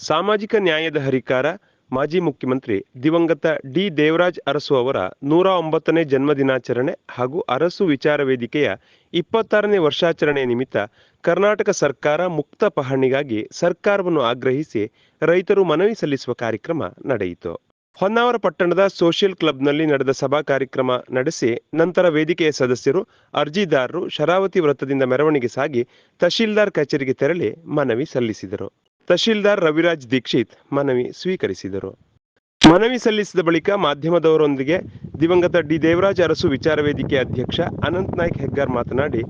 ಸಾಮಾಜಿಕ ನ್ಯಾಯದ ಹರಿಕಾರ ಮಾಜಿ ಮುಖ್ಯಮಂತ್ರಿ ದಿವಂಗತ ಡಿ ದೇವರಾಜ್ ಅರಸು ಅವರ 109ನೇ ಜನ್ಮದಿನಾಚರಣೆ ಹಾಗೂ ಅರಸು ವಿಚಾರ ವೇದಿಕೆಯ 26ನೇ ವರ್ಷಾಚರಣೆ ನಿಮಿತ್ತ ಕರ್ನಾಟಕ ಸರ್ಕಾರ ಮುಕ್ತ ಪಹಣಿಗಾಗಿ ಸರ್ಕಾರವನ್ನು ಆಗ್ರಹಿಸಿ ರೈತರು ಮನವಿ ಸಲ್ಲಿಸುವ ಕಾರ್ಯಕ್ರಮ ನಡೆಯಿತು. ಹೊನ್ನಾವರ ಪಟ್ಟಣದ ಸೋಷಿಯಲ್ ಕ್ಲಬ್ನಲ್ಲಿ ನಡೆದ ಸಭಾ ಕಾರ್ಯಕ್ರಮ ನಡೆಸಿ ನಂತರ ವೇದಿಕೆಯ ಸದಸ್ಯರು ಅರ್ಜಿದಾರರು ಶರಾವತಿ ವೃತ್ತದಿಂದ ಮೆರವಣಿಗೆ ಸಾಗಿ ತಹಶೀಲ್ದಾರ್ ಕಚೇರಿಗೆ ತೆರಳಿ ಮನವಿ ಸಲ್ಲಿಸಿದರು. ತಹಶೀಲ್ದಾರ್ ರವಿರಾಜ್ ದೀಕ್ಷಿತ್ ಮನವಿ ಸ್ವೀಕರಿಸಿದರು. ಮನವಿ ಸಲ್ಲಿಸಿದ ಬಳಿಕ ಮಾಧ್ಯಮದವರೊಂದಿಗೆ ದಿವಂಗತ ಡಿ ದೇವರಾಜ್ ಅರಸು ವಿಚಾರ ವೇದಿಕೆ ಅಧ್ಯಕ್ಷ ಅನಂತ್ ನಾಯ್ಕ್ ಹೆಗ್ಗಾರ್ ಮಾತನಾಡಿ,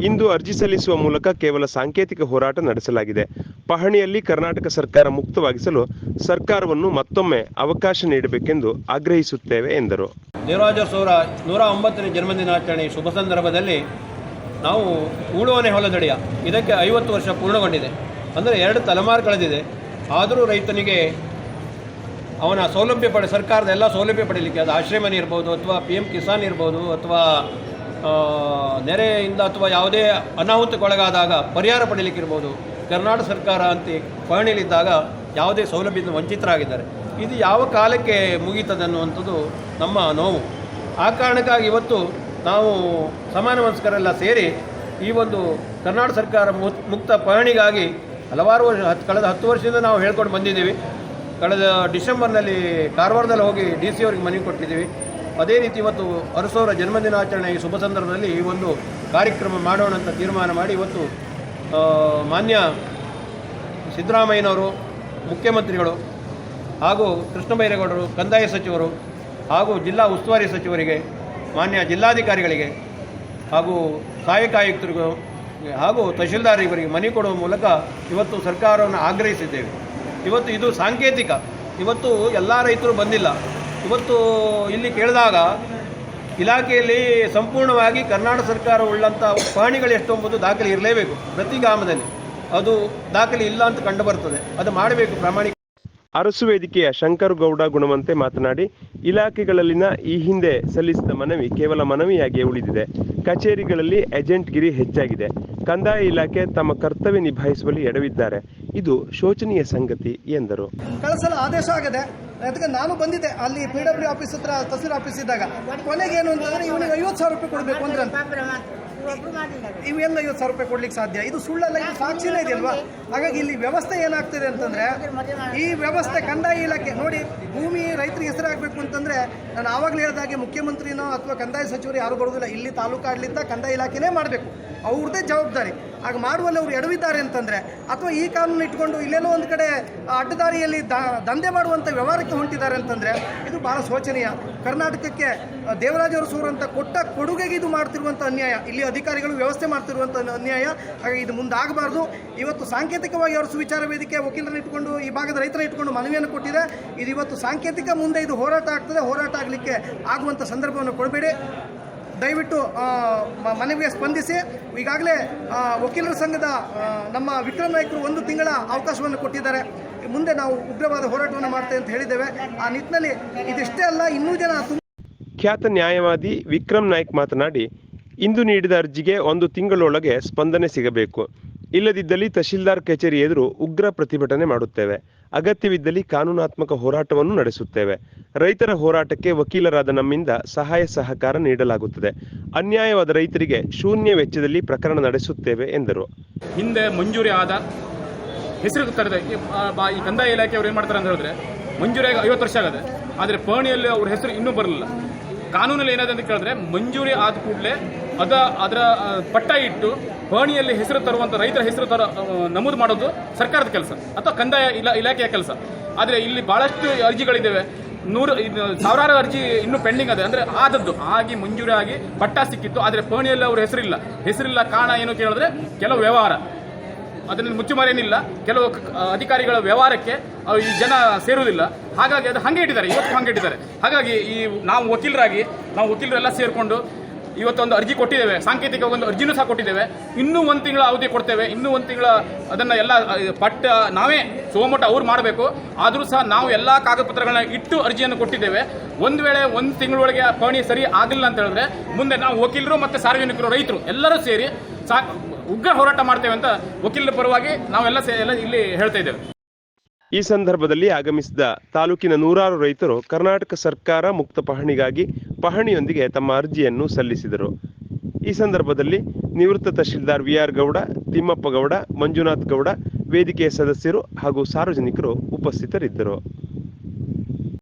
ಇಂದು ಅರ್ಜಿ ಸಲ್ಲಿಸುವ ಮೂಲಕ ಕೇವಲ ಸಾಂಕೇತಿಕ ಹೋರಾಟ ನಡೆಸಲಾಗಿದೆ. ಪಹಣಿಯಲ್ಲಿ ಕರ್ನಾಟಕ ಸರ್ಕಾರ ಮುಕ್ತವಾಗಿಸಲು ಸರ್ಕಾರವನ್ನು ಮತ್ತೊಮ್ಮೆ ಅವಕಾಶ ನೀಡಬೇಕೆಂದು ಆಗ್ರಹಿಸುತ್ತೇವೆ ಎಂದರು. ದೇವರಾಜ್ ಅರಸು ಅವರ 109ನೇ ಜನ್ಮದಿನಾಚರಣೆ ಶುಭ ಸಂದರ್ಭದಲ್ಲಿ ನಾವು ಉಳುವನೆ ಹೊಲದಡಿಯ ಇದಕ್ಕೆ 50 ವರ್ಷ ಪೂರ್ಣಗೊಂಡಿದೆ. ಅಂದರೆ 2 ತಲೆಮಾರು ಕಳೆದಿದೆ. ಆದರೂ ರೈತನಿಗೆ ಅವನ ಸೌಲಭ್ಯ ಸರ್ಕಾರದ ಎಲ್ಲ ಸೌಲಭ್ಯ ಪಡೀಲಿಕ್ಕೆ, ಅದು ಆಶ್ರಯ ಮನೆ ಇರ್ಬೋದು, ಅಥವಾ PM ಕಿಸಾನ್ ಇರ್ಬೋದು, ಅಥವಾ ನೆರೆಯಿಂದ ಅಥವಾ ಯಾವುದೇ ಅನಾಹುತಕ್ಕೊಳಗಾದಾಗ ಪರಿಹಾರ ಪಡೀಲಿಕ್ಕಿರ್ಬೋದು, ಕರ್ನಾಟಕ ಸರ್ಕಾರ ಅಂತ ಪಹಣಿಯಲ್ಲಿದ್ದಾಗ ಯಾವುದೇ ಸೌಲಭ್ಯದಿಂದ ವಂಚಿತರಾಗಿದ್ದಾರೆ. ಇದು ಯಾವ ಕಾಲಕ್ಕೆ ಮುಗೀತದನ್ನುವಂಥದ್ದು ನಮ್ಮ ನೋವು. ಆ ಕಾರಣಕ್ಕಾಗಿ ಇವತ್ತು ನಾವು ಸಮಾನ ಮನಸ್ಕರೆಲ್ಲ ಸೇರಿ ಈ ಒಂದು ಕರ್ನಾಟಕ ಸರ್ಕಾರ ಮುಕ್ತ ಪಹಣಿಗಾಗಿ ಹಲವಾರು ವರ್ಷ ಕಳೆದ 10 ವರ್ಷದಿಂದ ನಾವು ಹೇಳ್ಕೊಂಡು ಬಂದಿದ್ದೀವಿ. ಕಳೆದ ಡಿಸೆಂಬರ್ನಲ್ಲಿ ಕಾರವಾರದಲ್ಲಿ ಹೋಗಿ DC ಅವರಿಗೆ ಮನವಿ ಕೊಟ್ಟಿದ್ದೀವಿ. ಅದೇ ರೀತಿ ಇವತ್ತು ಅರಸು ಅವರ ಜನ್ಮದಿನಾಚರಣೆ ಈ ಶುಭ ಸಂದರ್ಭದಲ್ಲಿ ಈ ಒಂದು ಕಾರ್ಯಕ್ರಮ ಮಾಡೋಣ ಅಂತ ತೀರ್ಮಾನ ಮಾಡಿ ಇವತ್ತು ಮಾನ್ಯ ಸಿದ್ದರಾಮಯ್ಯನವರು, ಮುಖ್ಯಮಂತ್ರಿಗಳು ಹಾಗೂ ಕೃಷ್ಣ ಬೈರೇಗೌಡರು, ಕಂದಾಯ ಸಚಿವರು ಹಾಗೂ ಜಿಲ್ಲಾ ಉಸ್ತುವಾರಿ ಸಚಿವರಿಗೆ, ಮಾನ್ಯ ಜಿಲ್ಲಾಧಿಕಾರಿಗಳಿಗೆ ಹಾಗೂ ಸಹಾಯಕ ಆಯುಕ್ತರಿಗೂ ಹಾಗೂ ತಹಶೀಲ್ದಾರರಿಗೆ ಮನವಿ ಕೊಡುವ ಮೂಲಕ ಇವತ್ತು ಸರ್ಕಾರವನ್ನು ಆಗ್ರಹಿಸಿದ್ದೇವೆ. ಇವತ್ತು ಇದು ಸಾಂಕೇತಿಕ. ಇವತ್ತು ಎಲ್ಲ ರೈತರು ಬಂದಿಲ್ಲ. ಇವತ್ತು ಇಲ್ಲಿ ಕೇಳಿದಾಗ ಇಲಾಖೆಯಲ್ಲಿ ಸಂಪೂರ್ಣವಾಗಿ ಕರ್ನಾಟಕ ಸರ್ಕಾರ ಉಳ್ಳಂಥ ಪಹಣಿಗಳು ಎಷ್ಟು ಎಂಬುದು ದಾಖಲೆ ಇರಲೇಬೇಕು. ಪ್ರತಿ ಗ್ರಾಮದಲ್ಲಿ ಅದು ದಾಖಲೆ ಇಲ್ಲ ಅಂತ ಕಂಡು ಬರ್ತದೆ. ಅದು ಮಾಡಬೇಕು ಪ್ರಾಮಾಣಿಕ. ಅರಸು ವೇದಿಕೆಯ ಶಂಕರ್ ಗೌಡ ಗುಣವಂತೆ ಮಾತನಾಡಿ, ಇಲಾಖೆಗಳಲ್ಲಿನ ಈ ಹಿಂದೆ ಸಲ್ಲಿಸಿದ ಮನವಿ ಕೇವಲ ಮನವಿಯಾಗಿಯೇ ಉಳಿದಿದೆ. ಕಚೇರಿಗಳಲ್ಲಿ ಏಜೆಂಟ್ಗಿರಿ ಹೆಚ್ಚಾಗಿದೆ. ಕಂದಾಯ ಇಲಾಖೆ ತಮ್ಮ ಕರ್ತವ್ಯ ನಿಭಾಯಿಸುವಲ್ಲಿ ಎಡವಿದ್ದಾರೆ. ಇದು ಶೋಚನೀಯ ಸಂಗತಿ ಎಂದರು. ಕಳಿಸಲು ಆದೇಶ ಆಗಿದೆ. ಅದಕ್ಕೆ ನಾನು ಬಂದಿದ್ದೆ ಅಲ್ಲಿ PW ಆಫೀಸ್ ಹತ್ರ, ತಹಸೀಲ್ ಆಫೀಸ್ ಇದ್ದಾಗ. ಕೊನೆಗೆ ಏನು ಅಂತಂದ್ರೆ ಇವನಿಗೆ 50,000 ರೂಪಾಯಿ ಕೊಡಬೇಕು ಅಂದ್ರೆ ಇವೆಲ್ಲ 50,000 ರೂಪಾಯಿ ಕೊಡ್ಲಿಕ್ಕೆ ಸಾಧ್ಯ? ಇದು ಸುಳ್ಳಲ್ಲ, ಇದು ಸಾಕ್ಷಿನೇ ಇದೆಯಲ್ವಾ? ಹಾಗಾಗಿ ಇಲ್ಲಿ ವ್ಯವಸ್ಥೆ ಏನಾಗ್ತಿದೆ ಅಂತಂದ್ರೆ, ಈ ವ್ಯವಸ್ಥೆ ಕಂದಾಯ ಇಲಾಖೆ ನೋಡಿ, ಭೂಮಿ ರೈತರಿಗೆ ಹೆಸರಾಗಬೇಕು ಅಂತಂದ್ರೆ ನಾನು ಆವಾಗಲೇ ಹೇಳಿದಾಗೆ ಮುಖ್ಯಮಂತ್ರಿನೋ ಅಥವಾ ಕಂದಾಯ ಸಚಿವರು ಯಾರು ಬರೋದಿಲ್ಲ. ಇಲ್ಲಿ ತಾಲೂಕು ಆಡಳಿತ ಕಂದಾಯ ಇಲಾಖೆನೇ ಮಾಡಬೇಕು, ಅವ್ರದ್ದೇ ಜವಾಬ್ದಾರಿ. ಆಗ ಮಾಡುವಲ್ಲಿ ಅವರು ಎಡವಿದ್ದಾರೆ ಅಂತಂದರೆ, ಅಥವಾ ಈ ಕಾನೂನು ಇಟ್ಕೊಂಡು ಇಲ್ಲೆಲ್ಲೋ ಒಂದು ಕಡೆ ಅಡ್ಡದಾರಿಯಲ್ಲಿ ದಂಧೆ ಮಾಡುವಂಥ ವ್ಯವಹಾರಕ್ಕೆ ಹೊಂಟಿದ್ದಾರೆ ಅಂತಂದರೆ ಇದು ಭಾಳ ಶೋಚನೀಯ. ಕರ್ನಾಟಕಕ್ಕೆ ದೇವರಾಜ್ ಅರಸು ಅಂತ ಕೊಟ್ಟ ಕೊಡುಗೆಗೆ ಇದು ಮಾಡ್ತಿರುವಂಥ ಅನ್ಯಾಯ, ಇಲ್ಲಿ ಅಧಿಕಾರಿಗಳು ವ್ಯವಸ್ಥೆ ಮಾಡ್ತಿರುವಂಥ ಅನ್ಯಾಯ. ಹಾಗೆ ಇದು ಮುಂದಾಗಬಾರ್ದು. ಇವತ್ತು ಸಾಂಕೇತಿಕವಾಗಿ ಅರಸು ವಿಚಾರ ವೇದಿಕೆ ವಕೀಲರನ್ನು ಇಟ್ಕೊಂಡು, ಈ ಭಾಗದ ರೈತರ ಇಟ್ಕೊಂಡು ಮನವಿಯನ್ನು ಕೊಟ್ಟಿದೆ. ಇದು ಇವತ್ತು ಸಾಂಕೇತಿಕ, ಮುಂದೆ ಇದು ಹೋರಾಟ ಆಗ್ತದೆ. ಹೋರಾಟ ಆಗಲಿಕ್ಕೆ ಆಗುವಂಥ ಸಂದರ್ಭವನ್ನು ಕೊಡಬೇಡಿ. ದಯವಿಟ್ಟು ಮನವಿಗೆ ಸ್ಪಂದಿಸಿ. ಈಗಾಗಲೇ ವಕೀಲರ ಸಂಘದ ನಮ್ಮ ವಿಕ್ರಮ್ ನಾಯ್ಕರು 1 ತಿಂಗಳ ಅವಕಾಶವನ್ನು ಕೊಟ್ಟಿದ್ದಾರೆ. ಮುಂದೆ ನಾವು ಉಗ್ರವಾದ ಹೋರಾಟವನ್ನು ಮಾಡ್ತೇವೆ ಅಂತ ಹೇಳಿದ್ದೇವೆ. ಆ ನಿಟ್ಟಿನಲ್ಲಿ ಇದಿಷ್ಟೇ ಅಲ್ಲ, ಇನ್ನೂ ಜನ. ಖ್ಯಾತ ನ್ಯಾಯವಾದಿ ವಿಕ್ರಮ್ ನಾಯ್ಕ್ ಮಾತನಾಡಿ, ಇಂದು ನೀಡಿದ ಅರ್ಜಿಗೆ 1 ತಿಂಗಳೊಳಗೆ ಸ್ಪಂದನೆ ಸಿಗಬೇಕು. ಇಲ್ಲದಿದ್ದಲ್ಲಿ ತಹಶೀಲ್ದಾರ್ ಕಚೇರಿ ಎದುರು ಉಗ್ರ ಪ್ರತಿಭಟನೆ ಮಾಡುತ್ತೇವೆ. ಅಗತ್ಯವಿದ್ದಲ್ಲಿ ಕಾನೂನಾತ್ಮಕ ಹೋರಾಟವನ್ನು ನಡೆಸುತ್ತೇವೆ. ರೈತರ ಹೋರಾಟಕ್ಕೆ ವಕೀಲರಾದ ನಮ್ಮಿಂದ ಸಹಾಯ ಸಹಕಾರ ನೀಡಲಾಗುತ್ತದೆ. ಅನ್ಯಾಯವಾದ ರೈತರಿಗೆ ಶೂನ್ಯ ವೆಚ್ಚದಲ್ಲಿ ಪ್ರಕರಣ ನಡೆಸುತ್ತೇವೆ ಎಂದರು. ಹಿಂದೆ ಮಂಜೂರಿ ಆದ ಹೆಸರು ತರದೆ ಈ ಕಂದಾಯ ಇಲಾಖೆಯವರು ಏನು ಮಾಡ್ತಾರೆ ಅಂತ ಹೇಳಿದ್ರೆ, ಮಂಜೂರಿಯಾಗಿ 50 ವರ್ಷ ಆಗದೆ, ಆದರೆ ಪಹಣಿಯಲ್ಲಿ ಅವ್ರ ಹೆಸರು ಇನ್ನೂ ಬರಲಿಲ್ಲ. ಕಾನೂನಲ್ಲಿ ಏನಾದೆ ಅಂತ ಕೇಳಿದ್ರೆ, ಮಂಜೂರಿ ಆದ ಕೂಡಲೇ ಅದರ ಪಟ್ಟ ಇಟ್ಟು ಪಹಣಿಯಲ್ಲಿ ಹೆಸರು ತರುವಂಥ ರೈತರ ಹೆಸರು ನಮೂದು ಮಾಡೋದು ಸರ್ಕಾರದ ಕೆಲಸ ಅಥವಾ ಕಂದಾಯ ಇಲಾಖೆಯ ಕೆಲಸ. ಆದರೆ ಇಲ್ಲಿ ಭಾಳಷ್ಟು ಅರ್ಜಿಗಳಿದ್ದಾವೆ, ಸಾವಿರಾರು ಅರ್ಜಿ ಇನ್ನೂ ಪೆಂಡಿಂಗ್ ಇದೆ. ಅಂದರೆ ಆದದ್ದು ಆಗಿ ಮಂಜೂರಿ ಆಗಿ ಪಟ್ಟ ಸಿಕ್ಕಿತ್ತು, ಆದರೆ ಪಹಣಿಯಲ್ಲಿ ಅವ್ರ ಹೆಸರಿಲ್ಲ. ಕಾರಣ ಏನು ಕೇಳಿದ್ರೆ, ಕೆಲವು ವ್ಯವಹಾರ, ಅದನ್ನು ಮುಚ್ಚುಮರೇನಿಲ್ಲ, ಕೆಲವು ಅಧಿಕಾರಿಗಳ ವ್ಯವಹಾರಕ್ಕೆ ಈ ಜನ ಸೇರುವುದಿಲ್ಲ. ಹಾಗಾಗಿ ಅದು ಹಾಗೆ ಇಟ್ಟಿದ್ದಾರೆ, ಇವತ್ತು ಹಾಗೆ ಇಟ್ಟಿದ್ದಾರೆ. ಹಾಗಾಗಿ ನಾವು ವಕೀಲರೆಲ್ಲ ಸೇರಿಕೊಂಡು ಇವತ್ತೊಂದು ಅರ್ಜಿ ಕೊಟ್ಟಿದ್ದೇವೆ. ಸಾಂಕೇತಿಕ ಒಂದು ಅರ್ಜಿನೂ ಸಹ ಕೊಟ್ಟಿದ್ದೇವೆ. ಇನ್ನೂ 1 ತಿಂಗಳ ಅವಧಿ ಕೊಡ್ತೇವೆ. ಇನ್ನೂ 1 ತಿಂಗಳ ಅದನ್ನು ಎಲ್ಲ ಪಟ್ಟ ನಾವೇ ಸೋಮೋಟ ಅವ್ರು ಮಾಡಬೇಕು. ಆದರೂ ಸಹ ನಾವು ಎಲ್ಲ ಕಾಗದಪತ್ರಗಳನ್ನ ಇಟ್ಟು ಅರ್ಜಿಯನ್ನು ಕೊಟ್ಟಿದ್ದೇವೆ. ಒಂದು ವೇಳೆ 1 ತಿಂಗಳೊಳಗೆ ಪಹಣಿ ಸರಿ ಆಗಿಲ್ಲ ಅಂತ ಹೇಳಿದ್ರೆ, ಮುಂದೆ ನಾವು ವಕೀಲರು ಮತ್ತು ಸಾರ್ವಜನಿಕರು, ರೈತರು ಎಲ್ಲರೂ ಸೇರಿ ಉಗ್ರ ಹೋರಾಟ ಮಾಡ್ತೇವೆ ಅಂತ ವಕೀಲರ ಪರವಾಗಿ ನಾವೆಲ್ಲ ಇಲ್ಲಿ ಹೇಳ್ತಾ ಇದ್ದೇವೆ. ಈ ಸಂದರ್ಭದಲ್ಲಿ ಆಗಮಿಸಿದ ತಾಲೂಕಿನ ನೂರಾರು ರೈತರು ಕರ್ನಾಟಕ ಸರ್ಕಾರ ಮುಕ್ತ ಪಹಣಿಗಾಗಿ ಪಹಣಿಯೊಂದಿಗೆ ತಮ್ಮ ಅರ್ಜಿಯನ್ನು ಸಲ್ಲಿಸಿದರು. ಈ ಸಂದರ್ಭದಲ್ಲಿ ನಿವೃತ್ತ ತಹಶೀಲ್ದಾರ್ ವಿಆರ್ ಗೌಡ, ತಿಮ್ಮಪ್ಪ ಗೌಡ, ಮಂಜುನಾಥ್ ಗೌಡ, ವೇದಿಕೆಯ ಸದಸ್ಯರು ಹಾಗೂ ಸಾರ್ವಜನಿಕರು ಉಪಸ್ಥಿತರಿದ್ದರು.